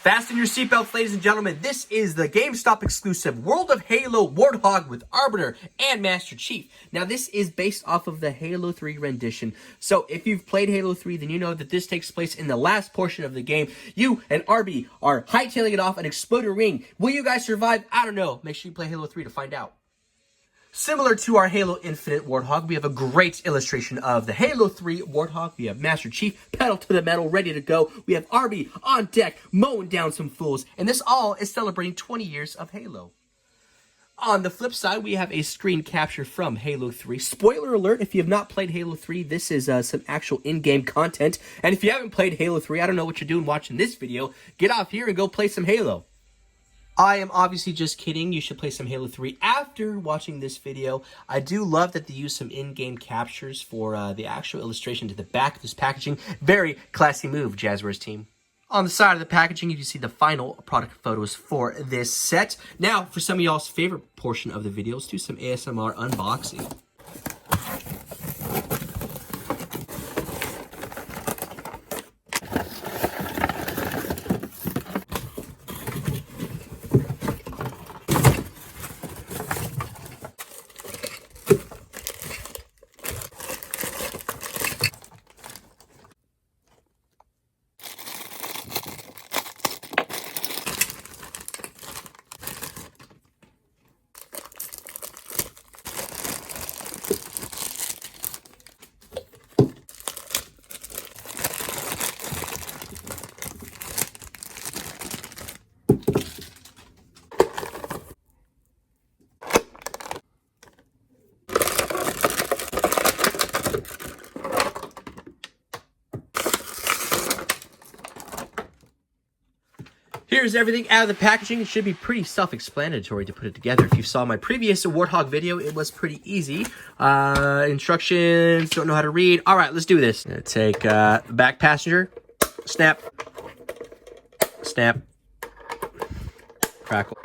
Fasten your seatbelts, ladies and gentlemen. This is the Gamestop exclusive World of Halo Warthog with Arbiter and Master Chief. Now, this is based off of the Halo 3 rendition. So, if you've played Halo 3, then you know that this takes place in the last portion of the game. You and Arby are hightailing it off an exploding ring. Will you guys survive? I don't know. Make sure you play Halo 3 to find out. Similar to our Halo Infinite Warthog, we have a great illustration of the Halo 3 Warthog. We have Master Chief, pedal to the metal, ready to go. We have Arby on deck, mowing down some fools. And this all is celebrating 20 years of Halo. On the flip side, we have a screen capture from Halo 3. Spoiler alert, if you have not played Halo 3, this is some actual in-game content. And if you haven't played Halo 3, I don't know what you're doing watching this video. Get off here and go play some Halo. I am obviously just kidding. You should play some Halo 3 after watching this video. I do love that they use some in-game captures for the actual illustration to the back of this packaging. Very classy move, Jazwares team. On the side of the packaging, you can see the final product photos for this set. Now, for some of y'all's favorite portion of the video, let's do some ASMR unboxing. Here's everything out of the packaging. It should be pretty self-explanatory to put it together. If you saw my previous Warthog video, it was pretty easy. Instructions, don't know how to read. All right, let's do this. I'm gonna take the back passenger, snap, snap, crackle,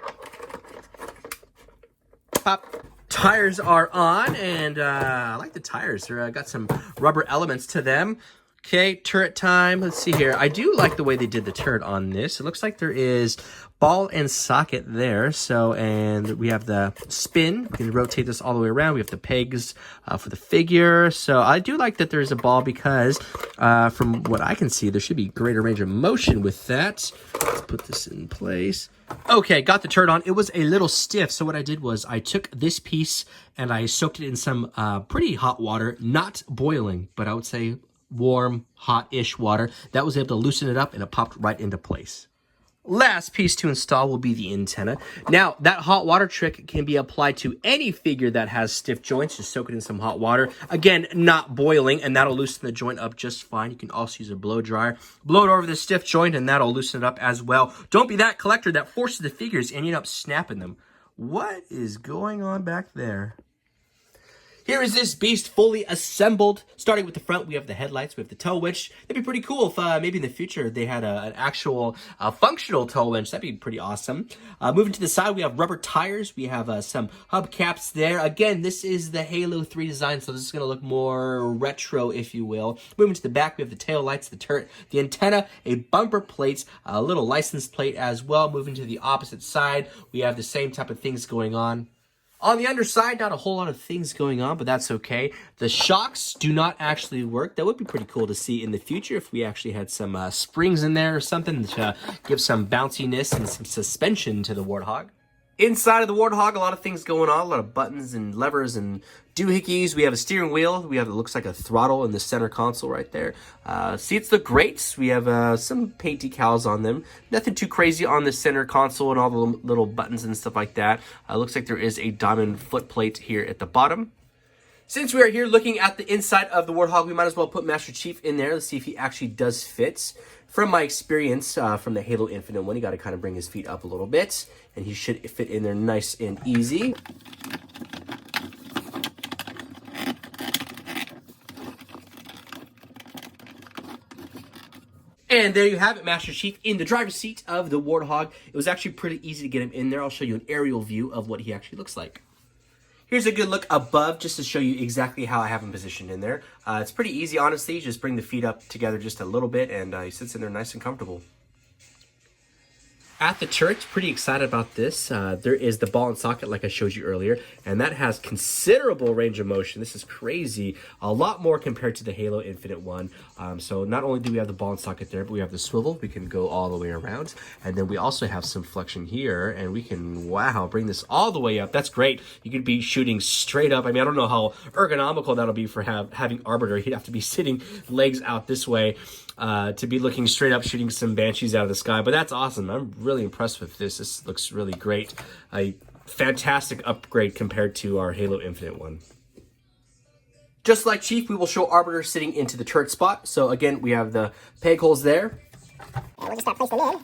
pop. Tires are on, and I like the tires. They're got some rubber elements to them. Okay, turret time. Let's see here. I do like the way they did the turret on this. It looks like there is ball and socket there. So, and we have the spin. We can rotate this all the way around. We have the pegs for the figure. So I do like that there's a ball because from what I can see, there should be greater range of motion with that. Let's put this in place. Okay, got the turret on. It was a little stiff, so what I did was I took this piece and I soaked it in some pretty hot water, not boiling, but I would say warm, hot-ish water. That was able to loosen it up, and it popped right into place. Last piece to install will be the antenna. Now, that hot water trick can be applied to any figure that has stiff joints. Just soak it in some hot water. Again, not boiling, and that'll loosen the joint up just fine. You can also use a blow dryer. Blow it over the stiff joint, and that'll loosen it up as well. Don't be that collector that forces the figures, and you end up snapping them. What is going on back there? Here is this beast fully assembled. Starting with the front, we have the headlights, we have the tow winch. That'd be pretty cool if maybe in the future they had an actual functional tow winch. That'd be pretty awesome. Moving to the side, we have rubber tires. We have some hubcaps there. Again, this is the Halo 3 design, so this is going to look more retro, if you will. Moving to the back, we have the tail lights, the turret, the antenna, a bumper plate, a little license plate as well. Moving to the opposite side, we have the same type of things going on. On the underside, not a whole lot of things going on, but that's okay. The shocks do not actually work. That would be pretty cool to see in the future if we actually had some springs in there or something to give some bounciness and some suspension to the Warthog. Inside of the Warthog, a lot of things going on, a lot of buttons and levers and doohickeys. We have a steering wheel. We have, it looks like a throttle in the center console right there. Seats look great. We have some paint decals on them. Nothing too crazy on the center console and all the little buttons and stuff like that. Looks like there is a diamond foot plate here at the bottom. Since we are here looking at the inside of the Warthog, we might as well put Master Chief in there. Let's see if he actually does fit. From my experience from the Halo Infinite one, you got to kind of bring his feet up a little bit, and he should fit in there nice and easy. And there you have it, Master Chief in the driver's seat of the Warthog. It was actually pretty easy to get him in there. I'll show you an aerial view of what he actually looks like. Here's a good look above just to show you exactly how I have him positioned in there. It's pretty easy, honestly. Just bring the feet up together just a little bit and he sits in there nice and comfortable. At the turret, pretty excited about this. There is the ball and socket like I showed you earlier, and that has considerable range of motion. This is crazy. A lot more compared to the Halo Infinite one. So not only do we have the ball and socket there, but we have the swivel. We can go all the way around. And then we also have some flexion here, and we can, wow, bring this all the way up. That's great. You could be shooting straight up. I mean, I don't know how ergonomical that'll be for having Arbiter. He'd have to be sitting legs out this way. To be looking straight up, shooting some Banshees out of the sky. But that's awesome. I'm really impressed with this. This looks really great. A fantastic upgrade compared to our Halo Infinite one. Just like Chief, we will show Arbiter sitting into the turret spot. So again, we have the peg holes there. And we'll just place them in.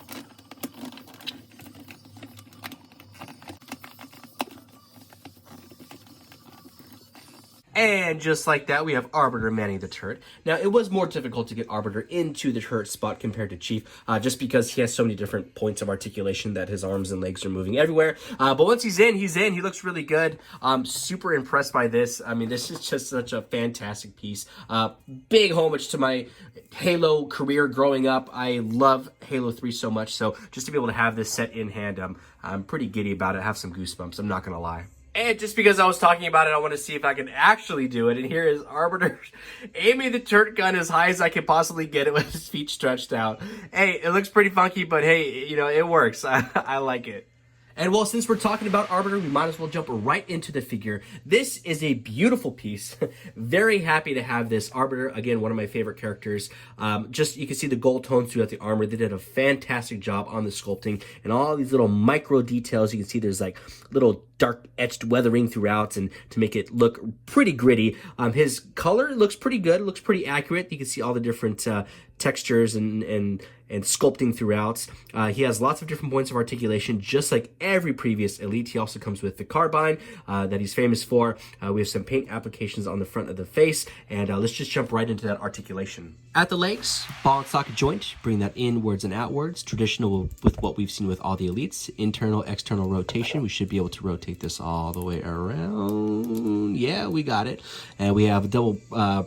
And just like that, we have Arbiter manning the turret. Now, it was more difficult to get Arbiter into the turret spot compared to Chief, just because he has so many different points of articulation that his arms and legs are moving everywhere. But once he's in, he's in. He looks really good. Super impressed by this. I mean, this is just such a fantastic piece. Big homage to my Halo career growing up. I love Halo 3 so much, so just to be able to have this set in hand, I'm pretty giddy about it. I have some goosebumps, I'm not going to lie. And just because I was talking about it, I want to see if I can actually do it. And here is Arbiter aiming the turret gun as high as I can possibly get it with his feet stretched out. Hey, it looks pretty funky, but hey, you know, it works. I like it. And well, since we're talking about Arbiter, we might as well jump right into the figure. This is a beautiful piece. Very happy to have this. Arbiter, again, one of my favorite characters. Just, you can see the gold tones throughout the armor. They did a fantastic job on the sculpting and all these little micro details. You can see there's like little dark etched weathering throughout and to make it look pretty gritty. His color looks pretty good. It looks pretty accurate. You can see all the different textures and sculpting throughout. He has lots of different points of articulation, just like every previous Elite. He also comes with the carbine that he's famous for. We have some paint applications on the front of the face, and let's just jump right into that articulation. At the legs, ball and socket joint, bring that inwards and outwards, traditional with what we've seen with all the Elites. Internal, external rotation. We should be able to rotate this all the way around. Yeah, we got it. And we have double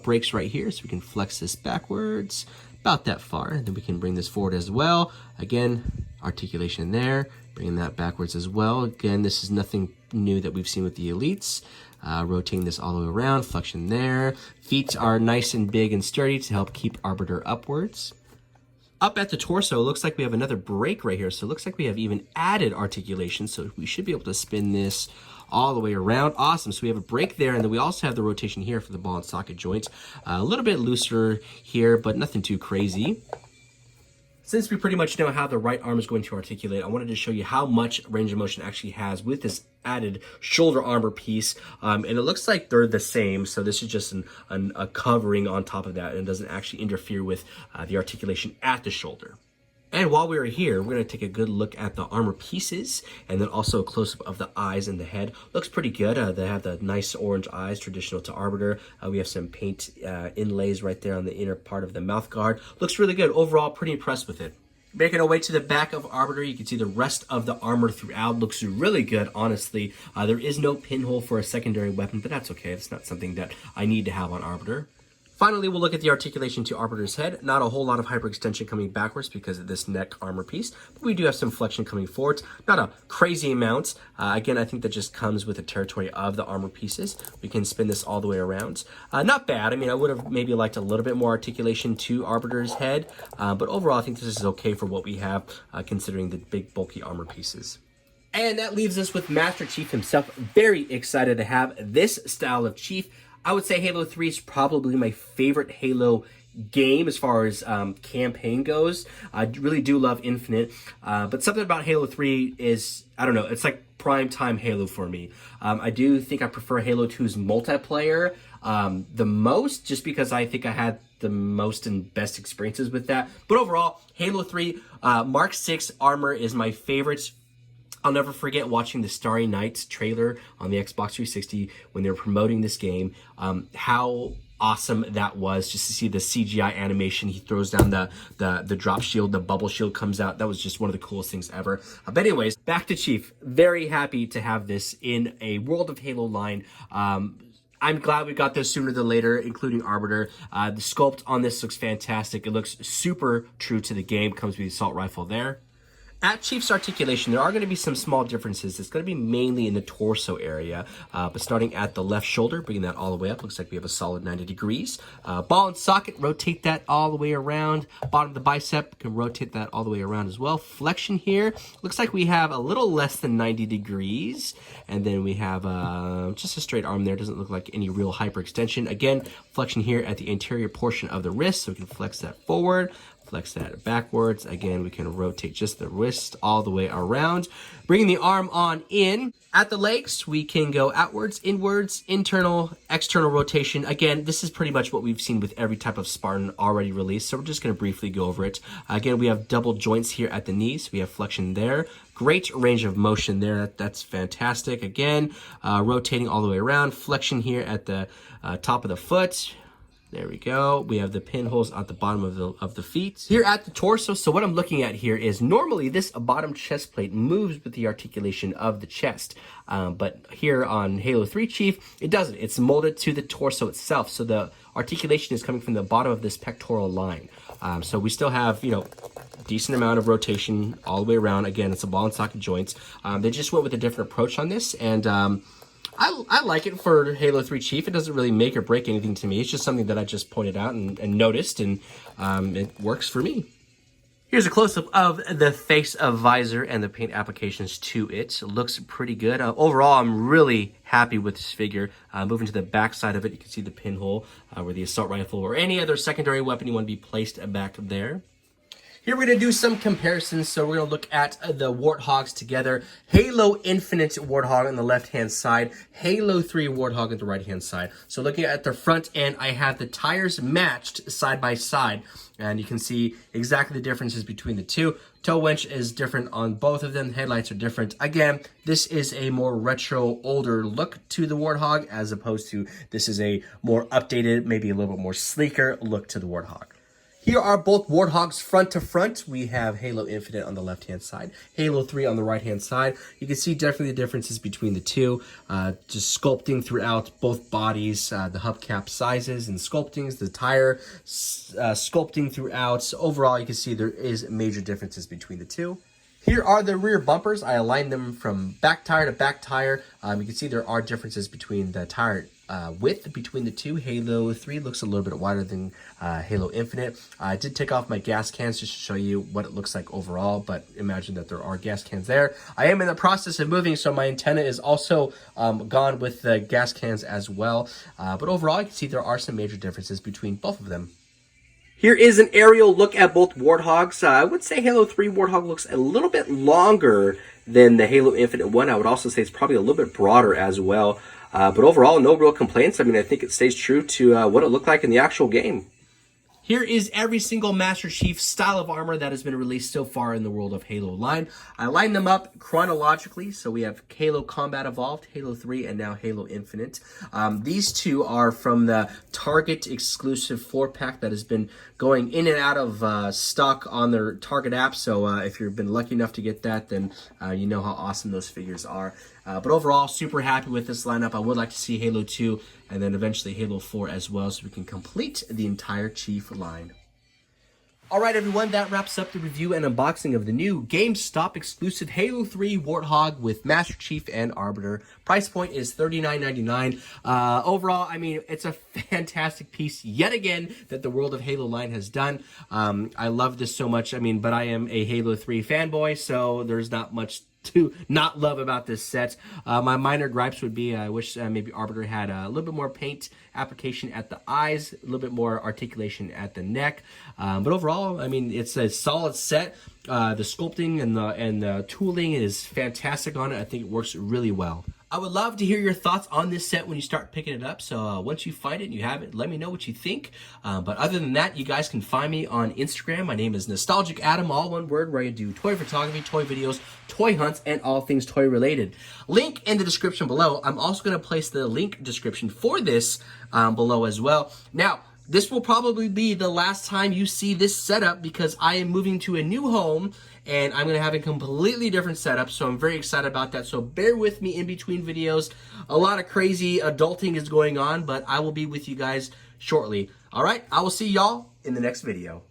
brakes right here, so we can flex this backwards about that far, and then we can bring this forward as well. Again, articulation there, bringing that backwards as well. Again, this is nothing new that we've seen with the Elites. Rotating this all the way around, flexion there. Feet are nice and big and sturdy to help keep Arbiter upwards. Up at the torso, it looks like we have another brake right here, so it looks like we have even added articulation, so we should be able to spin this all the way around. Awesome. So we have a brake there, and then we also have the rotation here for the ball and socket joint. A little bit looser here, but nothing too crazy. Since we pretty much know how the right arm is going to articulate, I wanted to show you how much range of motion actually has with this added shoulder armor piece. And it looks like they're the same, so this is just a covering on top of that, and it doesn't actually interfere with the articulation at the shoulder. And while we are here, we're going to take a good look at the armor pieces, and then also a close-up of the eyes and the head. Looks pretty good. They have the nice orange eyes, traditional to Arbiter. We have some paint inlays right there on the inner part of the mouth guard. Looks really good. Overall, pretty impressed with it. Making our way to the back of Arbiter, you can see the rest of the armor throughout. Looks really good, honestly. There is no pinhole for a secondary weapon, but that's okay. It's not something that I need to have on Arbiter. Finally, we'll look at the articulation to Arbiter's head. Not a whole lot of hyperextension coming backwards because of this neck armor piece, but we do have some flexion coming forwards. Not a crazy amount. Again, I think that just comes with the territory of the armor pieces. We can spin this all the way around. Not bad. I mean, I would have maybe liked a little bit more articulation to Arbiter's head, but overall, I think this is okay for what we have, considering the big, bulky armor pieces. And that leaves us with Master Chief himself. Very excited to have this style of Chief. I would say Halo 3 is probably my favorite Halo game as far as campaign goes. I really do love Infinite, but something about Halo 3 is, I don't know, it's like prime time Halo for me. I do think I prefer Halo 2's multiplayer the most, just because I think I had the most and best experiences with that. But overall, Halo 3, Mark 6 armor is my favorite. I'll never forget watching the Starry Night trailer on the Xbox 360 when they were promoting this game. How awesome that was, just to see the CGI animation. He throws down the drop shield, the bubble shield comes out. That was just one of the coolest things ever. But anyways, back to Chief. Very happy to have this in a World of Halo line. I'm glad we got this sooner than later, including Arbiter. The sculpt on this looks fantastic. It looks super true to the game. Comes with the assault rifle there. At Chief's articulation, there are going to be some small differences. It's going to be mainly in the torso area, but starting at the left shoulder, bringing that all the way up. Looks like we have a solid 90 degrees. Ball and socket, rotate that all the way around. Bottom of the bicep, can rotate that all the way around as well. Flexion here, looks like we have a little less than 90 degrees. And then we have just a straight arm there. Doesn't look like any real hyperextension. Again, flexion here at the anterior portion of the wrist, so we can flex that forward. Flex that backwards. Again, we can rotate just the wrist all the way around. Bringing the arm on in. At the legs, we can go outwards, inwards, internal, external rotation. Again, this is pretty much what we've seen with every type of Spartan already released, so we're just going to briefly go over it. Again, we have double joints here at the knees. We have flexion there. Great range of motion there. That's fantastic. Again, rotating all the way around. Flexion here at the top of the foot. There we go. We have the pinholes at the bottom of the feet. Here at the torso, so what I'm looking at here is normally this bottom chest plate moves with the articulation of the chest. But here on Halo 3 Chief, it doesn't. It's molded to the torso itself. So the articulation is coming from the bottom of this pectoral line. So we still have, decent amount of rotation all the way around. Again, it's a ball and socket joints. They just went with a different approach on this, and I like it for Halo 3 Chief. It doesn't really make or break anything to me. It's just something that I just pointed out and noticed, and it works for me. Here's a close-up of the face of visor and the paint applications to it. It looks pretty good. Overall, I'm really happy with this figure. Moving to the back side of it, you can see the pinhole where the assault rifle or any other secondary weapon you want to be placed back there. Here we're going to do some comparisons, so we're going to look at the Warthogs together. Halo Infinite Warthog on the left-hand side, Halo 3 Warthog on the right-hand side. So looking at the front end, I have the tires matched side by side, and you can see exactly the differences between the two. Tow winch is different on both of them. Headlights are different. Again, this is a more retro, older look to the Warthog, as opposed to this is a more updated, maybe a little bit more sleeker look to the Warthog. Here are both Warthogs front to front. We have Halo Infinite on the left-hand side, Halo 3 on the right-hand side. You can see definitely the differences between the two. Just sculpting throughout both bodies, the hubcap sizes and sculptings, the tire sculpting throughout. So overall, you can see there is major differences between the two. Here are the rear bumpers. I aligned them from back tire to back tire. You can see there are differences between the tire width between the two. Halo 3 looks a little bit wider than Halo Infinite. I did take off my gas cans just to show you what it looks like overall, but imagine that there are gas cans there. I am in the process of moving, so my antenna is also gone with the gas cans as well. But overall, you can see there are some major differences between both of them. Here is an aerial look at both Warthogs. I would say Halo 3 Warthog looks a little bit longer than the Halo Infinite one. I would also say it's probably a little bit broader as well. But overall, no real complaints. I mean, I think it stays true to what it looked like in the actual game. Here is every single Master Chief style of armor that has been released so far in the world of Halo line. I lined them up chronologically, so we have Halo Combat Evolved, Halo 3, and now Halo Infinite. These two are from the Target exclusive 4-pack that has been going in and out of stock on their Target app, so if you've been lucky enough to get that, then you know how awesome those figures are. But overall, super happy with this lineup. I would like to see Halo 2 and then eventually Halo 4 as well, so we can complete the entire Chief line. Alright everyone, that wraps up the review and unboxing of the new GameStop exclusive Halo 3 Warthog with Master Chief and Arbiter. Price point is $39.99. Overall, I mean, it's a fantastic piece yet again that the world of Halo line has done. I love this so much, but I am a Halo 3 fanboy, so there's not much to not love about this set. My minor gripes would be I wish maybe Arbiter had a little bit more paint application at the eyes, a little bit more articulation at the neck. But overall, it's a solid set. The sculpting and the tooling is fantastic on it. I think it works really well. I would love to hear your thoughts on this set when you start picking it up. So once you find it and you have it, let me know what you think. But other than that, you guys can find me on Instagram. My name is Nostalgic Adam, all one word, where I do toy photography, toy videos, toy hunts, and all things toy related. Link in the description below. I'm also going to place the link description for this below as well. Now, this will probably be the last time you see this setup because I am moving to a new home and I'm going to have a completely different setup, so I'm very excited about that. So bear with me in between videos. A lot of crazy adulting is going on, but I will be with you guys shortly. All right, I will see y'all in the next video.